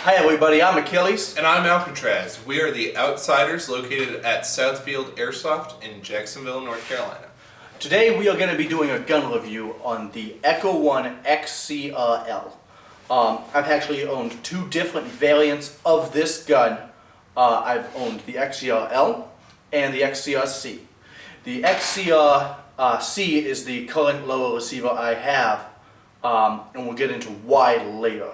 Hi everybody, I'm Achilles. And I'm Alcatraz. We are the Outsiders located at Southfield Airsoft in Jacksonville, North Carolina. Today we are going to be doing a gun review on the Echo-1 XCR-L. I've actually owned two different variants of this gun. I've owned the XCR-L and the XCR-C. The XCR-C is the current lower receiver I have, and we'll get into why later.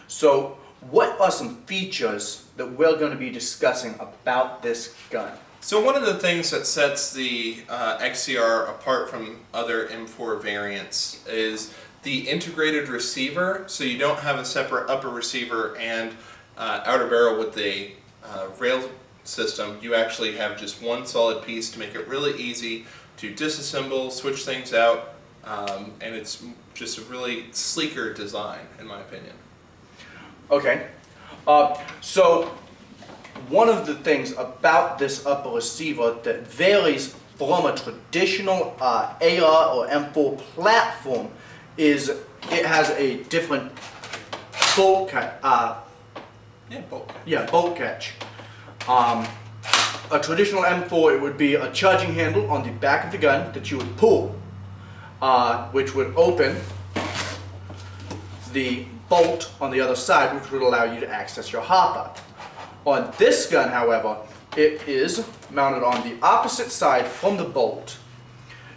So what are some features that we're going to be discussing about this gun? So one of the things that sets the XCR apart from other M4 variants is the integrated receiver. So you don't have a separate upper receiver and outer barrel with the rail system. You actually have just one solid piece to make it really easy to disassemble, switch things out, and it's just a really sleeker design in my opinion. Okay, so one of the things about this upper receiver that varies from a traditional AR or M4 platform is it has a different bolt catch. Bolt catch. A traditional M4, it would be a charging handle on the back of the gun that you would pull, which would open the bolt on the other side, which would allow you to access your hopper. On this gun, however, it is mounted on the opposite side from the bolt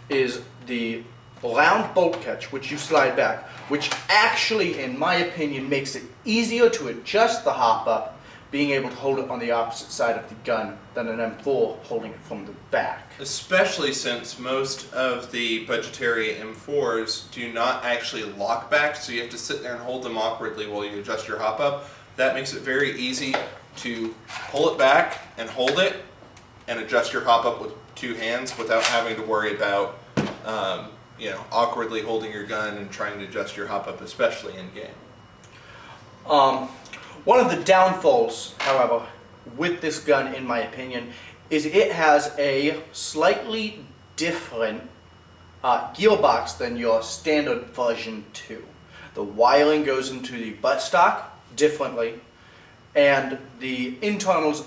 is the round bolt catch, which you slide back, which actually, in my opinion, makes it easier to adjust the hopper being able to hold it on the opposite side of the gun than an M4 holding it from the back. Especially since most of the budgetary M4s do not actually lock back, so you have to sit there and hold them awkwardly while you adjust your hop up. That makes it very easy to pull it back and hold it and adjust your hop up with two hands without having to worry about awkwardly holding your gun and trying to adjust your hop up, especially in game. One of the downfalls, however, with this gun, in my opinion, is it has a slightly different gearbox than your standard version 2. The wiring goes into the buttstock differently, and the internals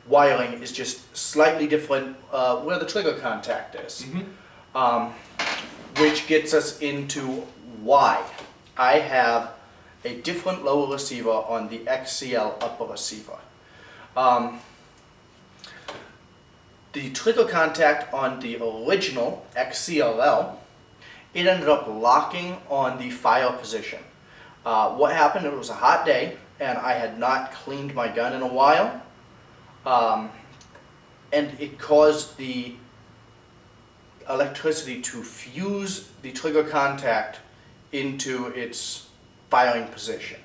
wiring is just slightly different where the trigger contact is, which gets us into why I have a different lower receiver on the XCL upper receiver. The trigger contact on the original XCR-L, it ended up locking on the fire position. What happened, it was a hot day and I had not cleaned my gun in a while, and it caused the electricity to fuse the trigger contact into its firing position.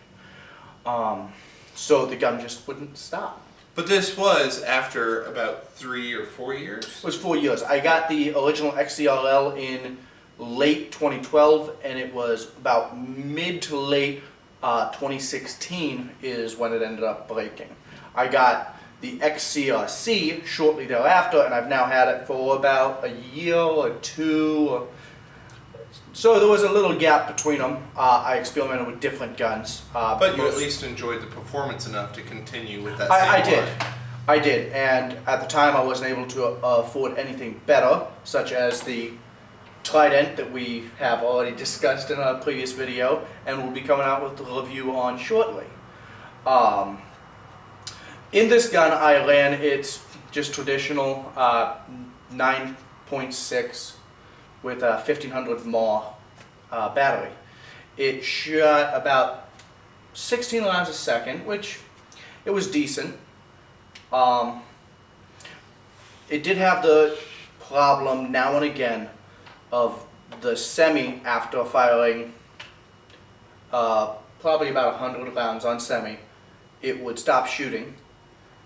So the gun just wouldn't stop. But this was after about 3 or 4 years? It was 4 years. I got the original XCR-L in late 2012, and it was about mid to late 2016 is when it ended up breaking. I got the XCR-C shortly thereafter, and I've now had it for about a year or two. So there was a little gap between them. I experimented with different guns. But you at least enjoyed the performance enough to continue with that I did, and at the time I wasn't able to afford anything better, such as the Trident that we have already discussed in a previous video, and we'll be coming out with the review on shortly. In this gun I ran its just traditional 9.6 with a 1500 mAh battery. It shot about 16 rounds a second, which it was decent. It did have the problem now and again of the semi after firing probably about 100 rounds on semi. It would stop shooting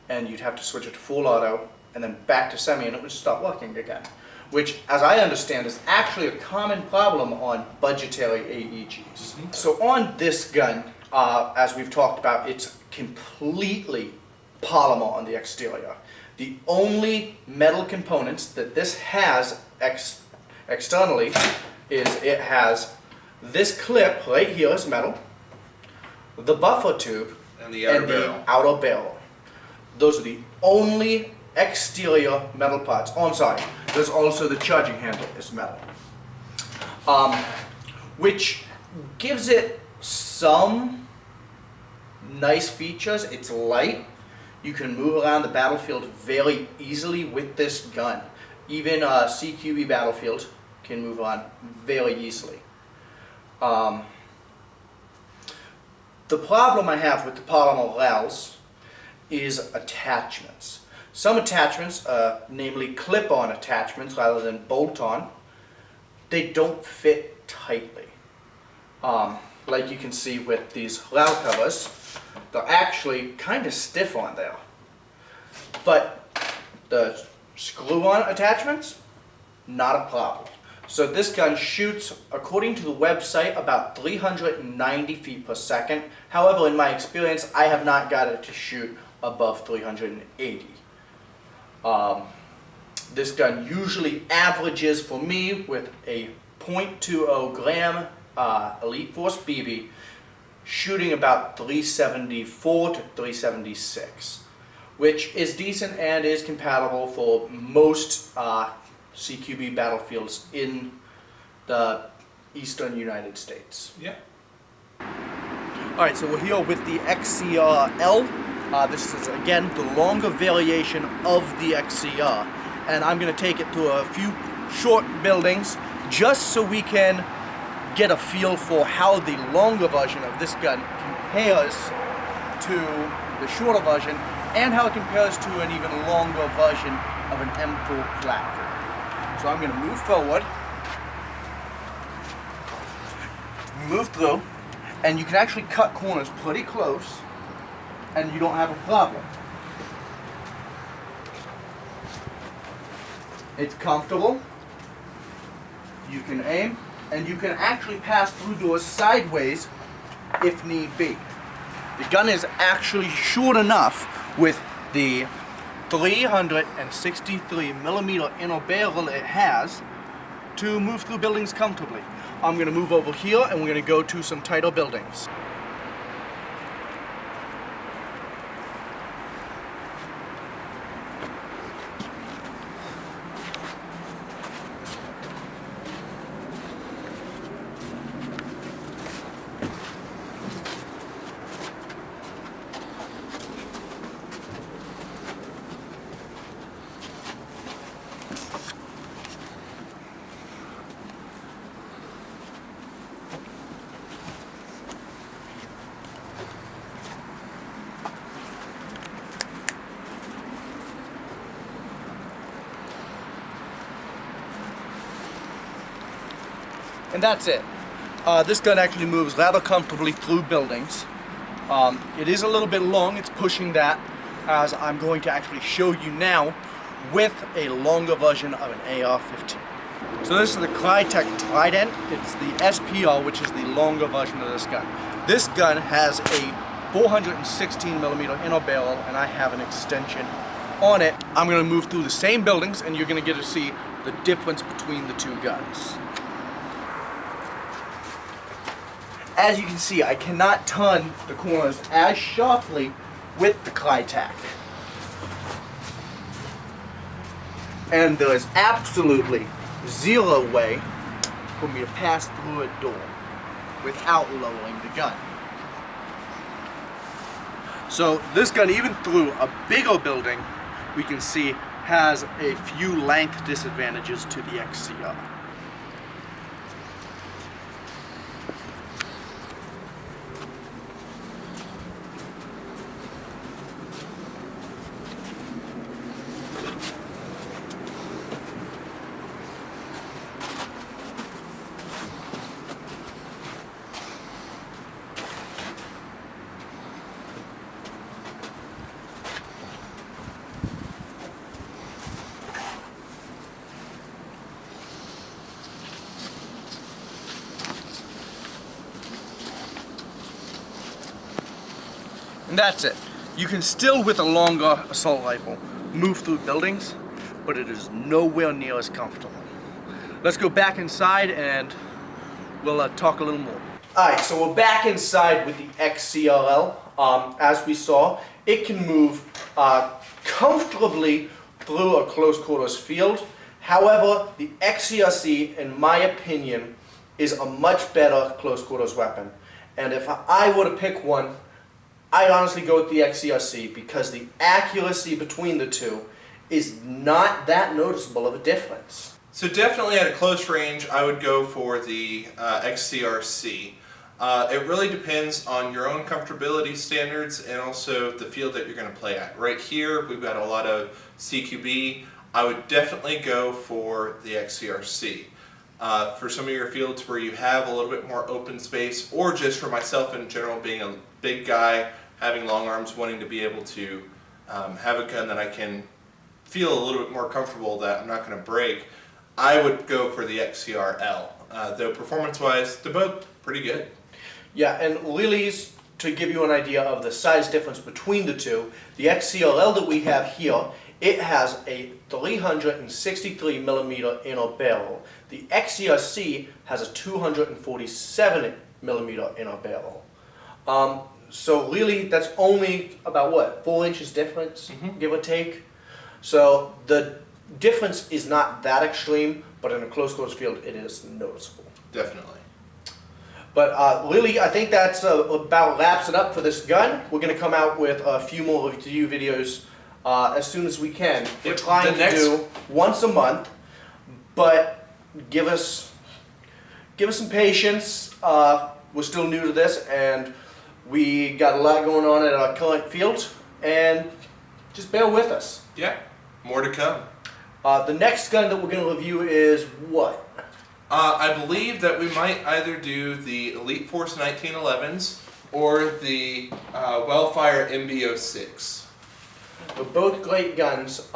and you'd have to switch it to full auto and then back to semi and it would stop working again, which, as I understand, is actually a common problem on budgetary AEGs. So on this gun, as we've talked about, it's completely polymer on the exterior. The only metal components that this has externally is it has This clip right here is metal, the buffer tube, And the outer barrel. outer barrel. Those are the only exterior metal parts. Oh, I'm sorry. There's also the charging handle is metal. Which gives it some nice features. It's light. You can move around the battlefield very easily with this gun. Even CQB battlefields can move on very easily. The problem I have with the polymer rails is attachments. Some attachments, namely clip-on attachments rather than bolt-on, they don't fit tightly. Like you can see with these rail covers, they're actually kind of stiff on there. But the screw-on attachments, not a problem. So this gun shoots, according to the website, about 390 feet per second. However, in my experience, I have not got it to shoot above 380. This gun usually averages for me with a .20 gram Elite Force BB, shooting about 374 to 376, which is decent and is compatible for most CQB battlefields in the eastern United States. Yeah. Alright, so we're here with the XCR-L. This is again the longer variation of the XCR, and I'm going to take it to a few short buildings just so we can get a feel for how the longer version of this gun compares to the shorter version and how it compares to an even longer version of an M4 platform. So I'm going to move forward, move through, and you can actually cut corners pretty close and you don't have a problem. It's comfortable, you can aim, and you can actually pass through doors sideways if need be. The gun is actually short enough with the 363 millimeter inner barrel it has to move through buildings comfortably. I'm going to move over here and we're going to go to some tighter buildings. And that's it. This gun actually moves rather comfortably through buildings. It is a little bit long, it's pushing that, as I'm going to actually show you now with a longer version of an AR-15. So this is the Crytek Trident. It's the SPR, which is the longer version of this gun. This gun has a 416 millimeter inner barrel, and I have an extension on it. I'm going to move through the same buildings, and you're going to get to see the difference between the two guns. As you can see, I cannot turn the corners as sharply with the Crytek. And there is absolutely zero way for me to pass through a door without lowering the gun. So this gun, even through a bigger building, we can see has a few length disadvantages to the XCR. And that's it. You can still, with a longer assault rifle, move through buildings, but it is nowhere near as comfortable. Let's go back inside and we'll talk a little more. Alright, so we're back inside with the XCR-L. As we saw, it can move comfortably through a close quarters field. However, the XCR-C, in my opinion, is a much better close quarters weapon. And if I were to pick one, I'd honestly go with the XCR-C because the accuracy between the two is not that noticeable of a difference. So definitely at a close range, I would go for the XCR-C. It really depends on your own comfortability standards and also the field that you're going to play at. Right here, we've got a lot of CQB. I would definitely go for the XCR-C. For some of your fields where you have a little bit more open space, or just for myself in general, being a big guy, having long arms, wanting to be able to have a gun that I can feel a little bit more comfortable that I'm not going to break, I would go for the XCR-L. Though performance-wise, they're both pretty good. Yeah, and really, to give you an idea of the size difference between the two, the XCR-L that we have here, it has a 363 millimeter inner barrel. The XCR-C has a 247 millimeter inner barrel. So really, that's only about what, 4 inches difference, give or take. So the difference is not that extreme, but in a close quarters field, it is noticeable. Definitely. But really, I think that's about wraps it up for this gun. We're going to come out with a few more review videos as soon as we can. We're trying to do once a month, but give us some patience. We're still new to this, and we got a lot going on at our current field, and just bear with us. Yeah, more to come. The next gun that we're going to review is what? I believe that we might either do the Elite Force 1911s or the Wellfire MB-06. They're both great guns.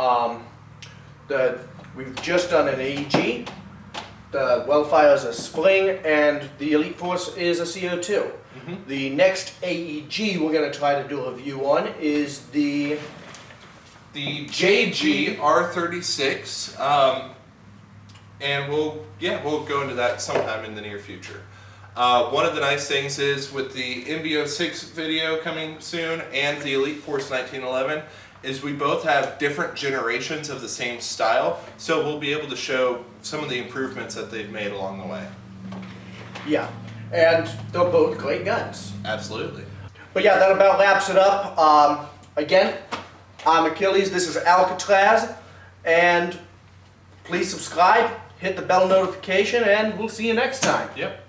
We've just done an AEG. The Wellfire is a spring, and the Elite Force is a CO2. The next AEG we're going to try to do a review on is the JG R36. And we'll go into that sometime in the near future. One of the nice things is with the MB-06 video coming soon and the Elite Force 1911 is we both have different generations of the same style, so we'll be able to show some of the improvements that they've made along the way. Yeah, and they're both great guns. Absolutely. But yeah, that about wraps it up. Again, I'm Achilles, this is Alcatraz, and please subscribe, hit the bell notification, and we'll see you next time. Yep.